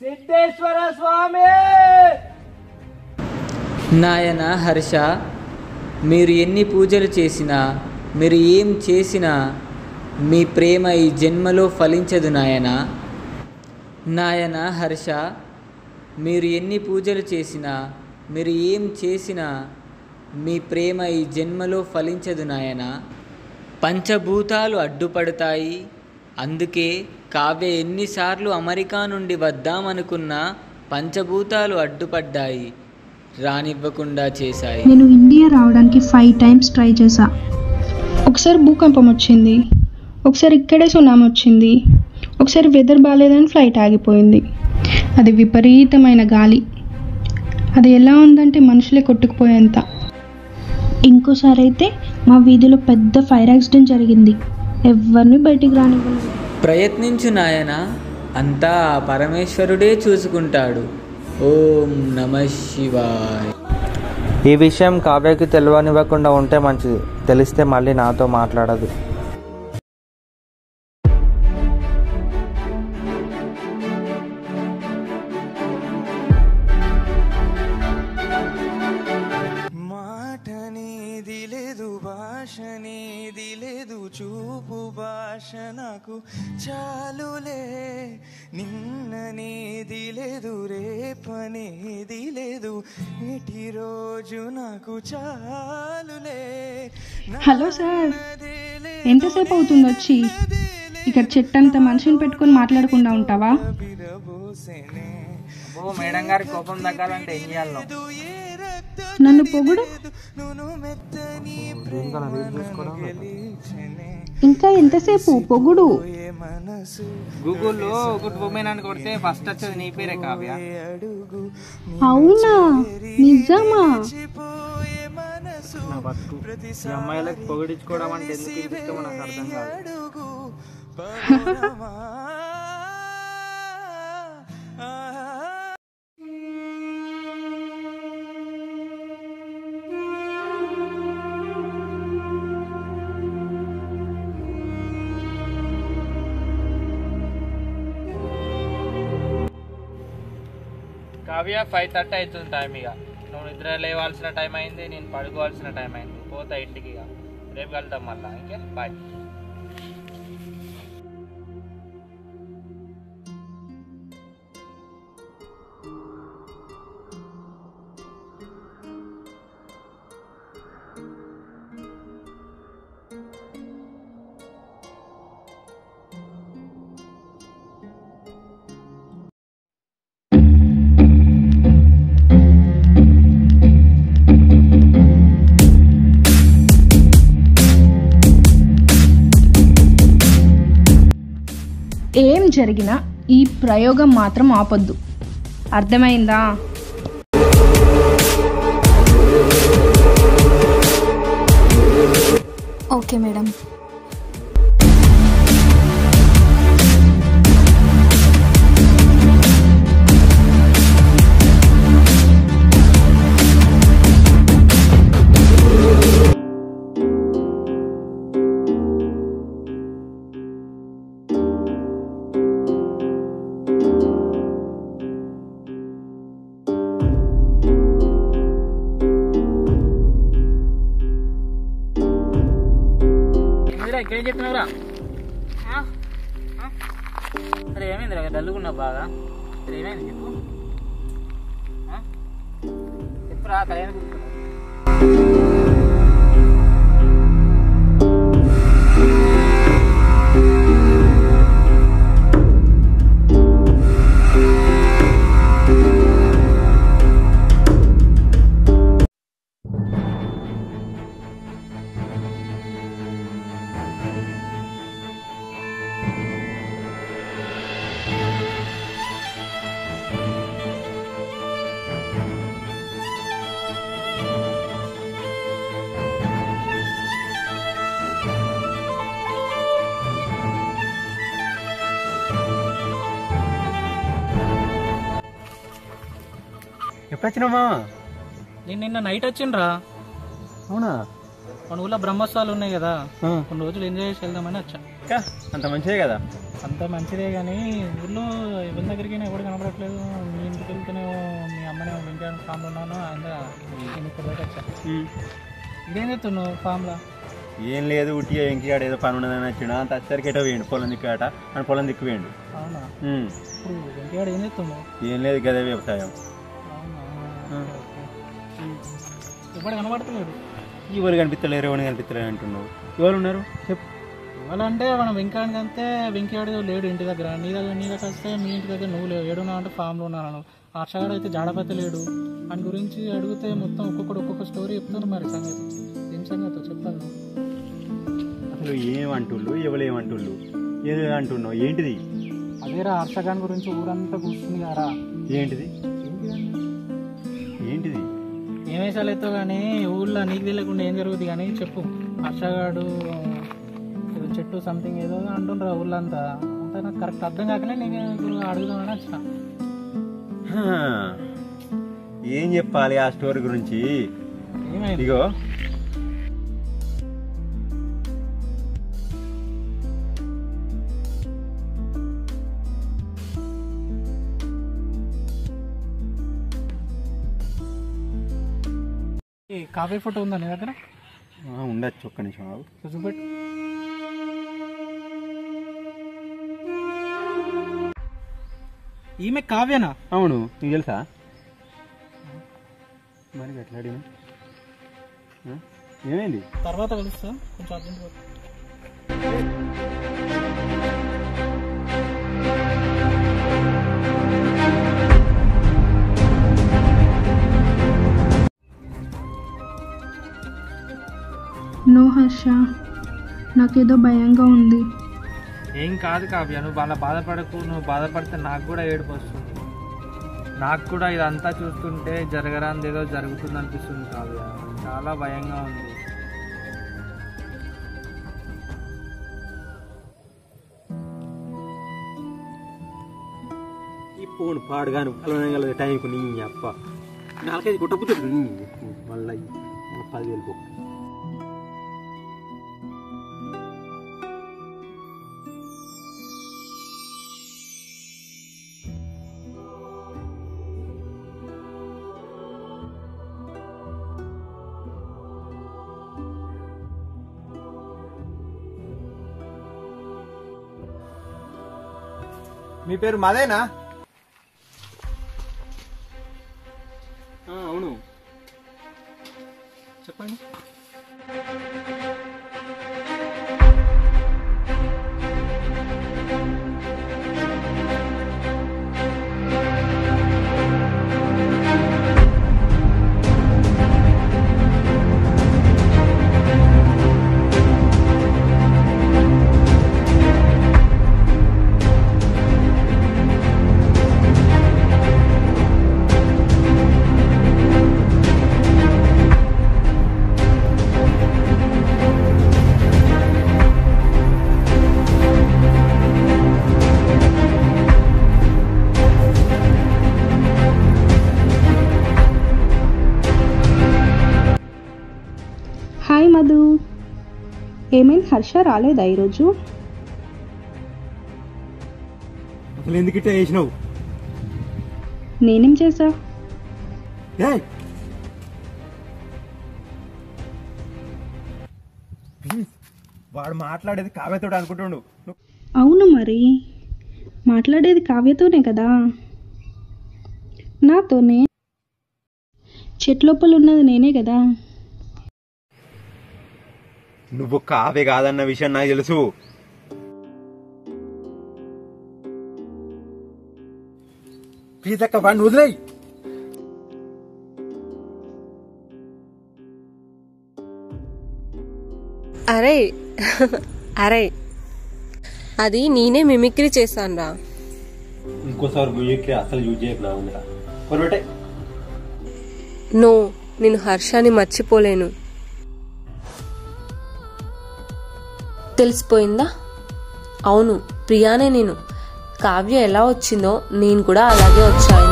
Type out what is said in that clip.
సిద్ధేశ్వర స్వామి. నాయన హర్ష, మీరు ఎన్ని పూజలు చేసినా, మీరు ఏం చేసినా మీ ప్రేమ ఈ జన్మలో ఫలించదు నాయన. నాయన హర్ష, మీరు ఎన్ని పూజలు చేసినా, మీరు ఏం చేసినా మీ ప్రేమ ఈ జన్మలో ఫలించదు నాయన. పంచభూతాలు అడ్డుపడతాయి. అందుకే కావ్య ఎన్నిసార్లు అమెరికా నుండి వద్దామనుకున్నా పంచభూతాలు అడ్డుపడ్డాయి, రానివ్వకుండా చేశాయి. నేను ఇండియా రావడానికి 5 times ట్రై చేశా. ఒకసారి భూకంపం వచ్చింది, ఒకసారి ఇక్కడే సునామీ వచ్చింది, ఒకసారి వెదర్ బాగాలేదని ఫ్లైట్ ఆగిపోయింది. అది విపరీతమైన గాలి, అది ఎలా ఉందంటే మనుషులే కొట్టుకుపోయేంత. ఇంకోసారి అయితే మా వీధిలో పెద్ద ఫైర్ యాక్సిడెంట్ జరిగింది, ఎవరిని బయటికి రానివ్వలేదు. ప్రయత్నించు నాయన, అంతా పరమేశ్వరుడే చూసుకుంటాడు. ఓం నమః శివాయ. ఈ విషయం కావ్యకి తెలియనివ్వకుండా ఉంటే మంచిది. తెలిస్తే మళ్ళీ నాతో మాట్లాడదు. మాటనేది లేదు, భాషనేది లేదు, చూపు భాష నాకు చాలులే. నిన్ననేది లేదు, రేపనేది లేదు, నేటి రోజు నాకు చాలులే. హలో సార్, ఎంతసేపు అవుతుంది వచ్చి? ఇక్కడ చెట్టంత మనిషిని పెట్టుకొని మాట్లాడకుండా ఉంటావా? మేడం గారి కోపం తగ్గాలంటే ఏం చేయాలి? నన్ను పొగుడు, ఇంకా ఎంతసేపు పొగుడు. గూగుల్లో గుడ్ ఉమెన్ అని కొడితే ఫస్ట్ వచ్చేది నీ పేరే కావ్య. అవునా, నిజమా? నా బతుకు ఈ అమ్మాయిలకు పొగిడించుకోవడం అంటే ఎందుకు ఇష్టమో నాకు అర్థం కాదు. కావ్య 5:30 అవుతుంది టైం. ఇక నువ్వు నిద్ర లేవాల్సిన టైం అయింది, నేను పడుకోవాల్సిన టైం అయింది. పోతా ఇంటికి. ఇక రేపు కలుద్దాం మళ్ళీ. ఇంకే బాయ్. ఏం జరిగినా ఈ ప్రయోగం మాత్రం ఆపొద్దు, అర్థమైందా? Okay madam. ఇక్కడేం చెప్తున్నావురా? సరే ఏమైంది రా, డల్లుకున్నావు బాగా. సరే ఏమైంది చెప్పు, చెప్పురా. కళ్యాణ్ ఎప్పుడు వచ్చినామా? నేను నిన్న నైట్ వచ్చిండ్రా. అవునా? మన ఊళ్ళో బ్రహ్మోత్సవాలు ఉన్నాయి కదా, కొన్ని రోజులు ఎంజాయ్ చేసి వెళ్దామని వచ్చా. అంత మంచిదే కదా? అంత మంచిదే కానీ ఊళ్ళో ఎవరి దగ్గరికి ఎవరు కనపడట్లేదు. మీ ఇంటికి వెళ్తేనే మీ అమ్మనే వెంకయ్య ఫామ్లో ఉన్నాను, నేను ఇక్కడ దాకా వచ్చా. ఇదేం చెప్తున్నావు ఫామ్లో? ఏం లేదు, ఉట్టిగా వెంకయ్యాడు ఏదో పని ఉన్నదని వచ్చిన అంత వచ్చరికి ఎటో వేయండి, పొలం దిక్కుట అని పొలం దిక్కు వేయండి. అవునా? ఇప్పుడు వెంకయ్యాడు ఏం చెప్తున్నావు? ఏం లేదు, గదే వ్యవసాయం. అవునా? ఎప్పుడు కనబడతలేడు. ఎవరు కనిపిస్తలేరు, ఎవరు కనిపిస్తలేరు అంటున్నావు. ఎవరు ఉన్నారు చెప్పు. ఇవ్వాలంటే మనం వెంకయ్యాడికి అంతే, వెంకయ్యాడు లేడు ఇంటి దగ్గర. నీ దగ్గర వస్తే మీ ఇంటి దగ్గర నువ్వు లేవు, ఏడున్నావు అంటే ఫామ్లో ఉన్నాను. హర్షగాడు అయితే జాడపత్తి లేడు. అని గురించి అడిగితే మొత్తం ఒక్కొక్క స్టోరీ చెప్తున్నారు. మరి సంగతి ఏం సంగతి చెప్తాను. అసలు ఏమంటుళ్ళు, ఎవరు ఏమంటుళ్ళు, ఏదో అంటున్నావు, ఏంటిది? అదేరా హర్షగాని గురించి ఊరంతా కూర్చుంది కారా. ఏంటిది ఏంటిది? ఏం వేసాలు ఎత్తావు కానీ ఊళ్ళో నీకు తెలియకుండా ఏం జరుగుతుంది కానీ చెప్పు. హర్షగాడు ఏదో చెట్టు సంథింగ్ ఏదో అంటుండ్రా ఊళ్ళో అంతా. అంతా నాకు కరెక్ట్ అర్థం కాకనే నేను ఇప్పుడు అడుగుదామని వచ్చిన. ఏం చెప్పాలి ఆ స్టోరీ గురించి? ఏమైంది? ఇగో కాఫీ ఫోటో ఉందా నీ దగ్గర? ఉండొచ్చు, ఒక్క నిమిషం ఆగు. చూపెట్టు. ఈమె కావ్యనా? అవును, నీకు తెలుసా? మరి ఎట్లా అడిగినా? ఏమైంది? తర్వాత కలుస్తా, కొంచెం అర్జెంట్ పోతా. నో హర్ష, నాకేదో భయంగా ఉంది. ఏం కాదు కావ్య, నువ్వు అలా బాధపడకు. నువ్వు బాధపడితే నాకు కూడా ఏడుపు వస్తుంది. నాకు కూడా ఇదంతా చూస్తుంటే జరగరాంది ఏదో జరుగుతుంది అనిపిస్తుంది కావ్య. చాలా భయంగా ఉంది. ఈ ఫోన్ పాడుగాను కలవగల టైంకు నీ అప్ప 4-5 కుట్టపుతుంది మళ్ళీ 10,000 పో. మీ పేరు మాదేనా? అవును, చెప్పండి. హాయ్ మధు, ఏమైంది? హర్ష రాలేదా ఈరోజు? అసలు ఎందుకు ఇట్లా చేసినావు? నేనేం చేసా? వాడు మాట్లాడేది కావ్యతోడు అనుకుంటుండు. అవును, మరి మాట్లాడేది కావ్యతోనే కదా, నాతోనే. చెట్లోపల ఉన్నది నేనే కదా. నువ్వు కావ్య కాదన్న విషయం నాకు తెలుసు. ప్లీజ్ అక్క, వాడిని వదిలేయ్. అరే అరే, అది నేనే మిమిక్రీ చేశాను రా. ఇంకోసారి మ్యూజిక్ అసలు యూజ్ చేయకుండా ఉందిరా. కొరబెట్టే. నో, నేను హర్షాన్ని మర్చిపోలేను. తెలిసిపోయిందా? అవును, ప్రియానే నేను. కావ్య ఎలా వచ్చిందో నేను కూడా అలాగే వచ్చాను.